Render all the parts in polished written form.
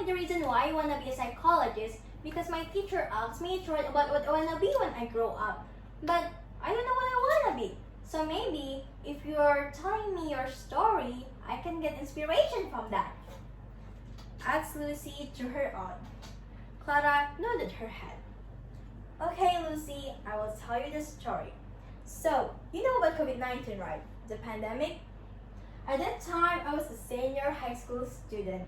the reason why I want to be a psychologist because my teacher asked me to write about what I want to be when I grow up. But I don't know what I want to be. So maybe if you're telling me your story, I can get inspiration from that. Asked Lucy to her aunt. Clara nodded her head. Okay, Lucy, I will tell you the story. So, you know about COVID-19, right? The pandemic? At that time, I was a senior high school student.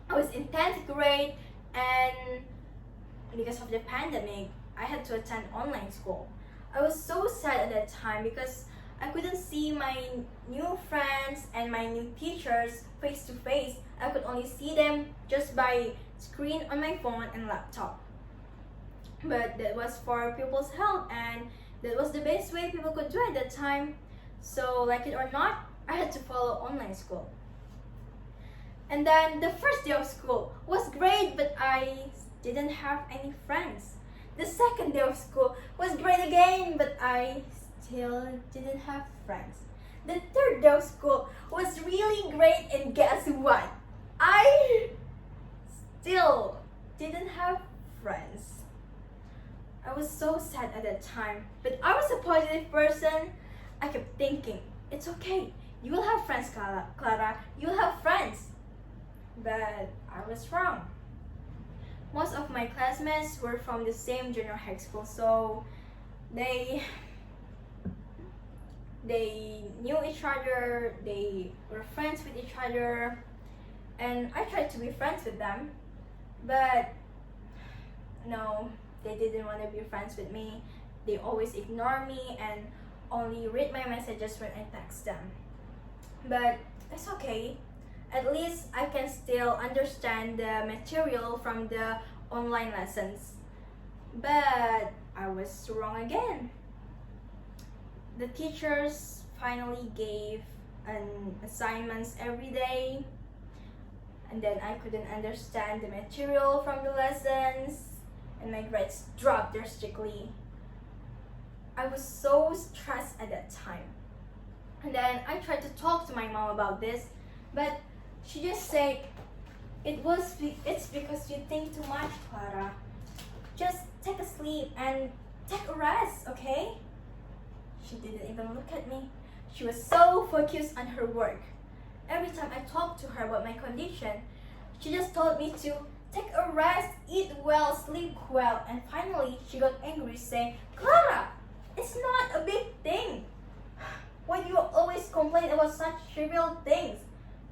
I was in 10th grade, and because of the pandemic, I had to attend online school. I was so sad at that time because I couldn't see my new friends and my new teachers face to face. I could only see them just by screen on my phone and laptop. But that was for people's health, and that was the best way people could do at that time. So, like it or not, I had to follow online school. And then the first day of school was great, but I didn't have any friends. The second day of school was great again, but I still didn't have friends. The third day of school was really great, and guess what? I still didn't have friends. I was so sad at that time, but I was a positive person. I kept thinking, it's okay, you will have friends, Clara, you will have friends. But I was wrong. Most of my classmates were from the same junior high school, so they knew each other, they were friends with each other, and I tried to be friends with them, but no, they didn't want to be friends with me. They always ignore me and only read my messages when I text them. But it's okay. At least I can still understand the material from the online lessons. But I was wrong again. The teachers finally gave assignments every day, and then I couldn't understand the material from the lessons, and my grades dropped drastically. I was so stressed at that time. And then I tried to talk to my mom about this, but she just said, it's because you think too much, Clara. Just take a sleep and take a rest, okay? She didn't even look at me. She was so focused on her work. Every time I talked to her about my condition, she just told me to take a rest, eat well, sleep well, and finally she got angry saying, Clara, it's not a big thing. Why do you always complain about such trivial things?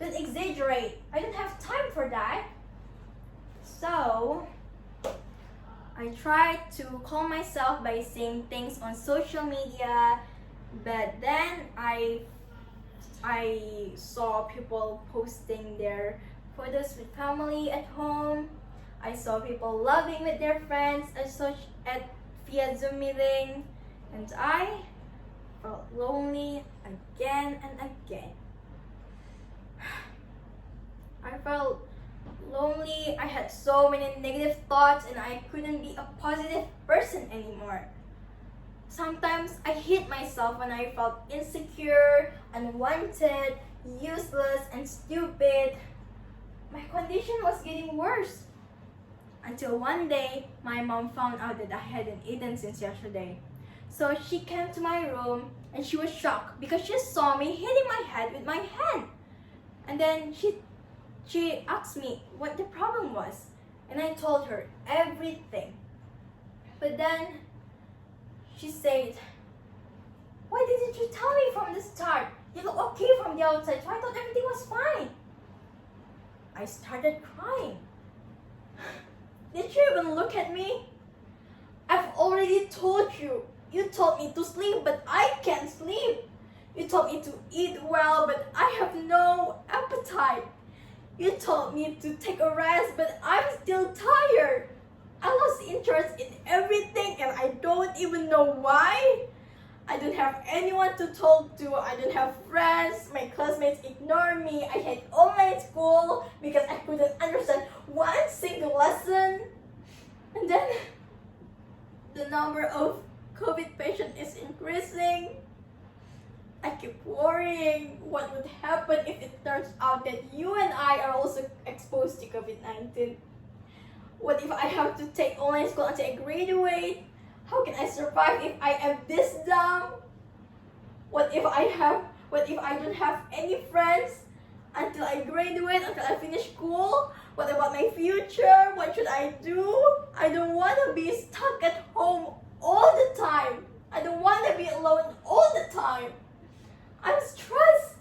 Don't exaggerate. I don't have time for that. So, I tried to calm myself by saying things on social media, but then I saw people posting their photos with family at home. I saw people loving with their friends via Zoom meeting, and I felt lonely again and again. I felt lonely. I had so many negative thoughts, and I couldn't be a positive person anymore. Sometimes I hit myself when I felt insecure, unwanted, useless, and stupid. My condition was getting worse. Until one day, my mom found out that I hadn't eaten since yesterday. So she came to my room and she was shocked because she saw me hitting my head with my hand. And then she asked me what the problem was, and I told her everything. But then she said, why didn't you tell me from the start? You look okay from the outside, so I thought everything was fine. I started crying. Did you even look at me? I've already told you. You told me to sleep, but I can't sleep. You told me to eat well, but I have no appetite. You told me to take a rest, but I'm still tired. I lost interest in everything, and I don't even know why. I don't have anyone to talk to. I don't have friends. My classmates ignore me. I hate online school because I couldn't understand one single lesson. And then the number of COVID patients is increasing. I keep worrying what would happen if it turns out that you and I are also exposed to COVID-19. COVID-19? What if I have to take online school until I graduate? How can I survive if I am this dumb? What if I don't have any friends until I graduate, until I finish school? What about my future? What should I do? I don't want to be stuck at home all the time. I don't want to be alone all the time. I'm stressed.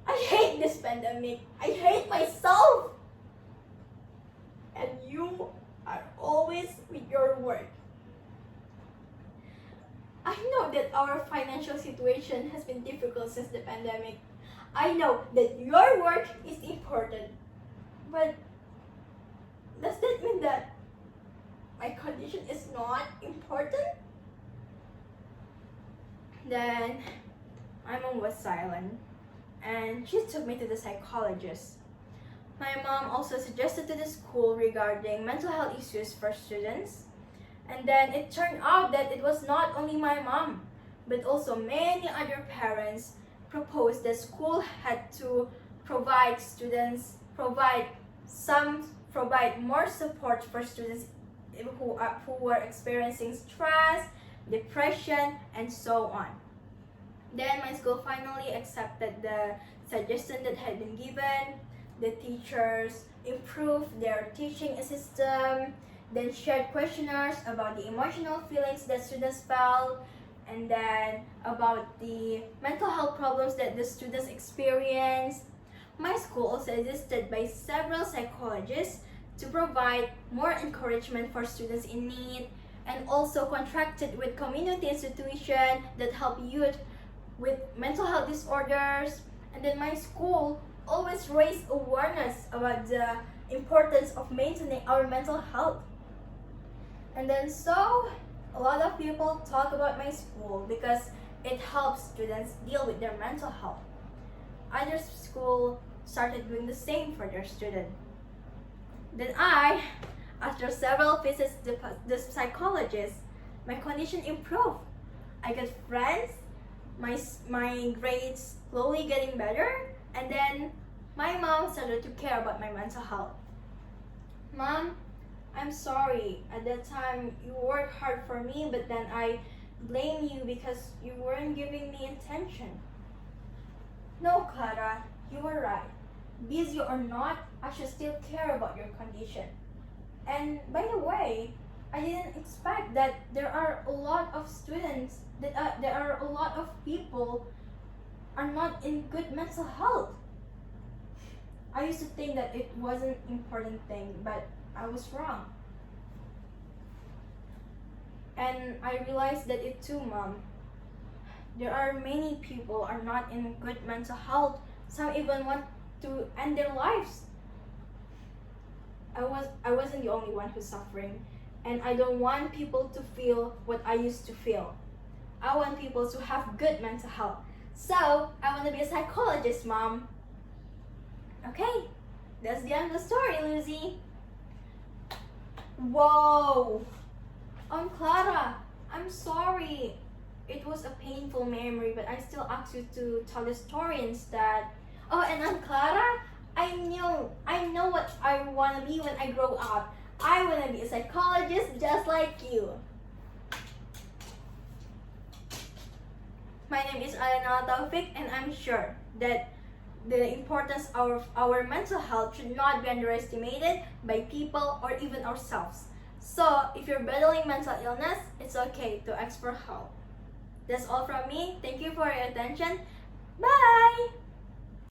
I hate this pandemic. I hate myself. And you are always with your work. I know that our financial situation has been difficult since the pandemic. I know that your work is important. But does that mean that my condition is not important? Then my mom was silent and she took me to the psychologist. My mom also suggested to the school regarding mental health issues for students. And then it turned out that it was not only my mom, but also many other parents proposed that school had to provide more support for students who were experiencing stress, depression, and so on. Then my school finally accepted the suggestion that had been given. The teachers improved their teaching system, then shared questionnaires about the emotional feelings that students felt, and then about the mental health problems that the students experienced. My school also assisted by several psychologists to provide more encouragement for students in need, and also contracted with community institutions that help youth with mental health disorders. And then my school always raised awareness about the importance of maintaining our mental health. And then so a lot of people talk about my school because it helps students deal with their mental health. Other schools started doing the same for their students. Then after several visits to the psychologist, my condition improved. I got friends, my grades slowly getting better, and then my mom started to care about my mental health. Mom, I'm sorry. At that time, you worked hard for me, but then I blame you because you weren't giving me attention. No, Clara, you were right. Busy or not, I should still care about your condition. And by the way, I didn't expect that there are a lot of students, there are a lot of people are not in good mental health. I used to think that it wasn't an important thing, but I was wrong. And I realized that it too, Mom. There are many people are not in good mental health. Some even want to end their lives. I wasn't the only one who's suffering, and I don't want people to feel what I used to feel. I want people to have good mental health. So I want to be a psychologist, Mom. Okay, that's the end of the story, Lucy. Whoa! Clara, I'm sorry. It was a painful memory, but I still asked you to tell the story instead. Oh, and Clara, I know what I want to be when I grow up. I want to be a psychologist just like you. My name is Alya Taufik, and I'm sure that the importance of our mental health should not be underestimated by people or even ourselves. So, if you're battling mental illness, it's okay to ask for help. That's all from me. Thank you for your attention. Bye!